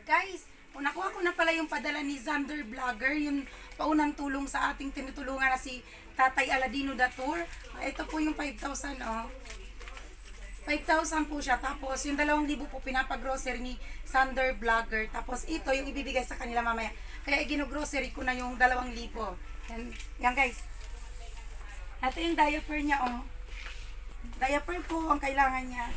Guys, nakuha ko na pala yung padala ni Xander Vlogger, yung paunang tulong sa ating tinutulungan na si Tatay Aladino Datur. Ito po yung 5,000, oh. 5,000 po siya. Tapos yung 2,000 po pinapag-grocery ni Xander Vlogger. Tapos ito yung ibibigay sa kanila mamaya. Kaya gino-grocery ko na yung 2,000. Yan guys. Ito yung diaper niya, oh. Diaper po ang kailangan niya.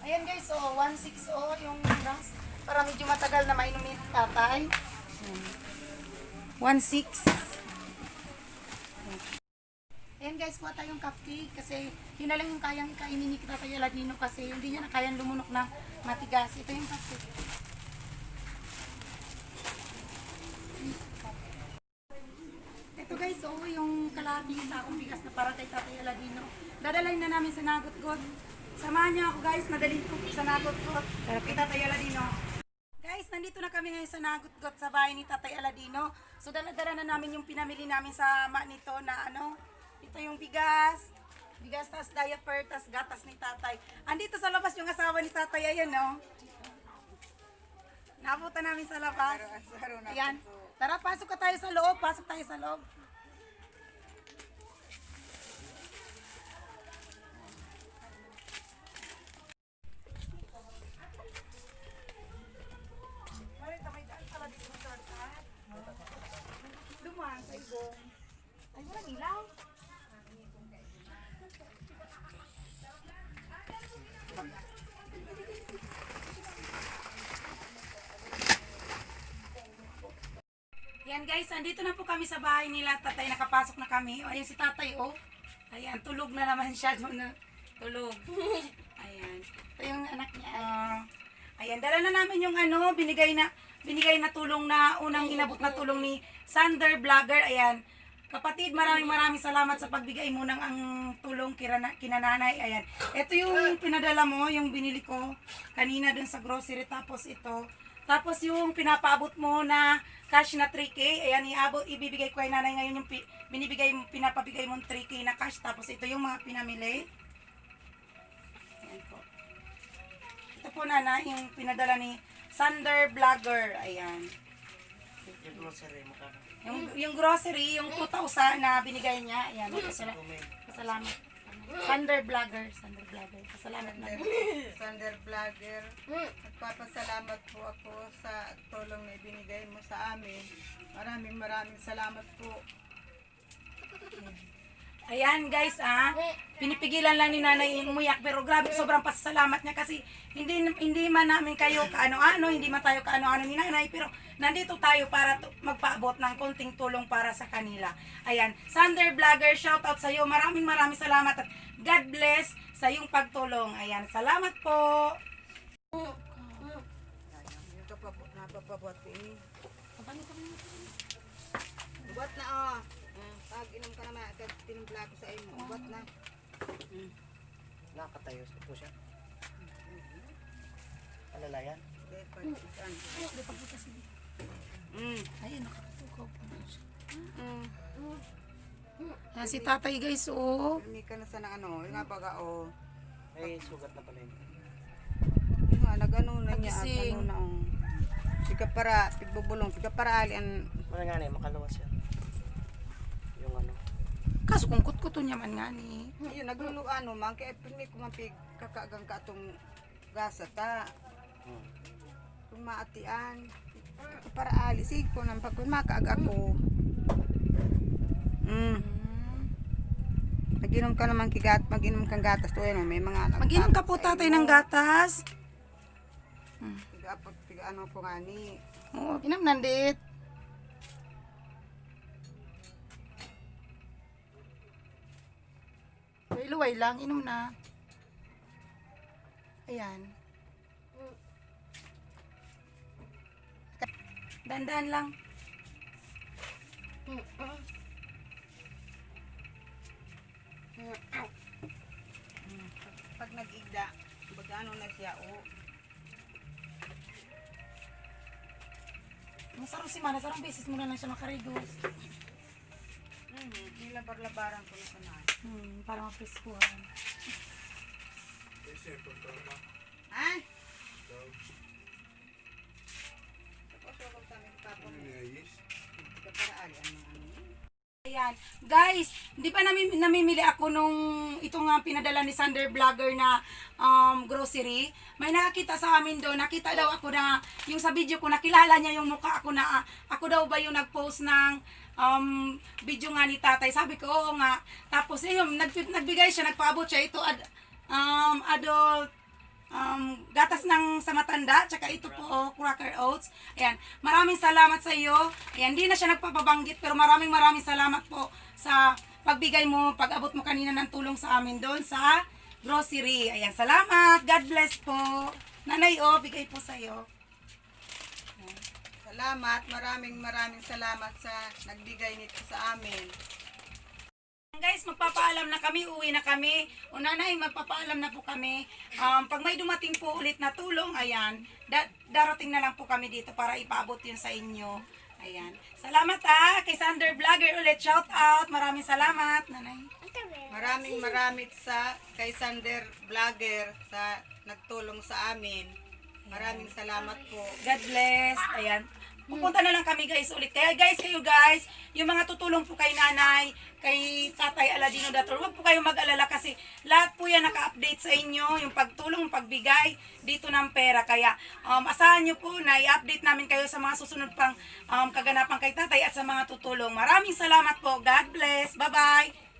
Ayan guys, so 160 yung gas para medyo matagal na mainumin tatay. 1.6. Ayan guys, kuha tayong cupcake kasi yun na lang yung kayang kainin ni Tatay Aladino kasi hindi niya na kayang lumunok ng matigas. Ito yung cupcake. Ito guys, so yung kalahati sa akong bigas na para kay Tatay Aladino. Dadalhin na namin sa Nagot-Got. Samahan niyo ako guys, madali ko sa Nagot-Got kay Tatay Aladino. Guys, nandito na kami ngayon sa Nagot-Got sa bahay ni Tatay Aladino. So dala-dala na namin yung pinamili namin sa nito na ano, ito yung bigas, tas diaper, tas gatas ni Tatay. Andito sa labas yung asawa ni Tatay, ayan no. Nabutan namin sa labas. Ayan. Tara, pasok tayo sa loob, pasok tayo sa loob. Ay, walang ilaw. Yan guys, andito na po kami sa bahay nila. Tatay, nakapasok na kami. Ayun si Tatay, oh. Ayan, tulog na naman siya doon. Tulog. Ayan. Ito yung anak niya. Ayan, dala na namin yung ano, binigay na tulong na unang inabot na tulong ni Xander Vlogger. Ayan. Kapatid, maraming salamat sa pagbigay mo ng ang tulong kina nanay. Ayan. Ito yung pinadala mo, yung binili ko kanina dun sa grocery. Tapos ito. Tapos yung pinapaabot mo na cash na 3K. Ayan, ibibigay ko kay nanay ngayon yung pinapabigay mong 3K na cash. Tapos ito yung mga pinamili. Ayan po. Ito po nanay, yung pinadala ni Xander Vlogger. Ayan. Yung grocery mo ka. Yung grocery, yung 2,000 na binigay niya. Ayan, pasalamat. Xander Vlogger. Pasalamat na. Xander Vlogger. Nagpapasalamat po ako sa tulong na ibinigay mo sa amin. Maraming salamat po. Ayan guys, pinipigilan lang ni nanay umuyak, pero grabe sobrang pasasalamat niya kasi hindi man namin kayo kaano-ano, hindi man tayo kaano-ano ni nanay, pero nandito tayo para magpaabot ng konting tulong para sa kanila. Ayan, Xander Vlogger, shout out sa iyo. Maraming salamat at God bless sa iyong pagtulong. Ayan, salamat po. Yung napapabot ini. Buat na oh. Pag inom ka naman, tinimpla ko sa imo. Buat na. Nakatayo po siya. Alalayan. Ayan, nakatukaw pa na siya. Ayan si Tatay guys, oh. Hindi ka na sa ano, yung nga baga oh. May sugat na pala yun. Yung nga, nag-ano na niya. Pagising. Ano na oh. Sika para, tigbubulong. Sika para alian. Wala nga na yun, makaluwas yan. Yung ano. Kaso kung kutkuto niya man nga ni. Yun, naglulu ano, man. Kaya pinay kumapig kakagang ka itong gasa ta. Kung maatian. Para alis. Sige ko nang pag makaaga ko. Mag-inom ka naman mag-inom kang gatas. To, yan, may mga Mag-inom ka po tatay ng gatas. Tiga ano po nga ni. Oo, inom nandit. Luway lang, inom na. Ayan. Dandan lang. Pag nag-igda, bagano na siya, Masarap si Mana, sarang beses mo na lang siya makarigos. Nilabar-labaran ko na sa na. Para mapreskuhan. Ay! Tapos ako kami tapon. Para ali ang mga ano. Ayan. Guys, hindi pa namimili ako nung ito nga pinadala ni Sander Vlogger na grocery. May nakakita sa amin doon. Nakita daw ako na yung sa video ko, nakilala niya yung mukha ako na ako daw ba yung nag-post ng video nga ni tatay. Sabi ko, oo nga. Tapos yun, nagbigay siya, nagpaabot siya. Ito adult gatas ng sa matanda, tsaka ito po cracker oats. Ayan, maraming salamat sa iyo. Ayan, hindi na siya nagpapabanggit pero maraming salamat po sa pagbigay mo, pag-abot mo kanina ng tulong sa amin doon sa grocery. Ayan, salamat. God bless po. Nanay, bigay po sa iyo. Salamat, maraming salamat sa nagbigay nito sa amin. Guys, magpapaalam na kami, uwi na kami. O nanay, magpapaalam na po kami. Pag may dumating po ulit na tulong, ayan, darating na lang po kami dito para ipaabot yun sa inyo. Ayan. Salamat kay Sander Vlogger ulit. Shout out. Maraming salamat, nanay. Maraming kay Sander Vlogger sa nagtulong sa amin. Maraming salamat po. God bless. Ayan. Pupunta na lang kami guys ulit. Kaya guys, yung mga tutulong po kay nanay, kay tatay Aladino Dator, huwag po kayong mag-alala kasi lahat po yan naka-update sa inyo, yung pagtulong, pagbigay dito ng pera. Kaya asahan nyo po na i-update namin kayo sa mga susunod pang kaganapan kay tatay at sa mga tutulong. Maraming salamat po. God bless. Bye-bye.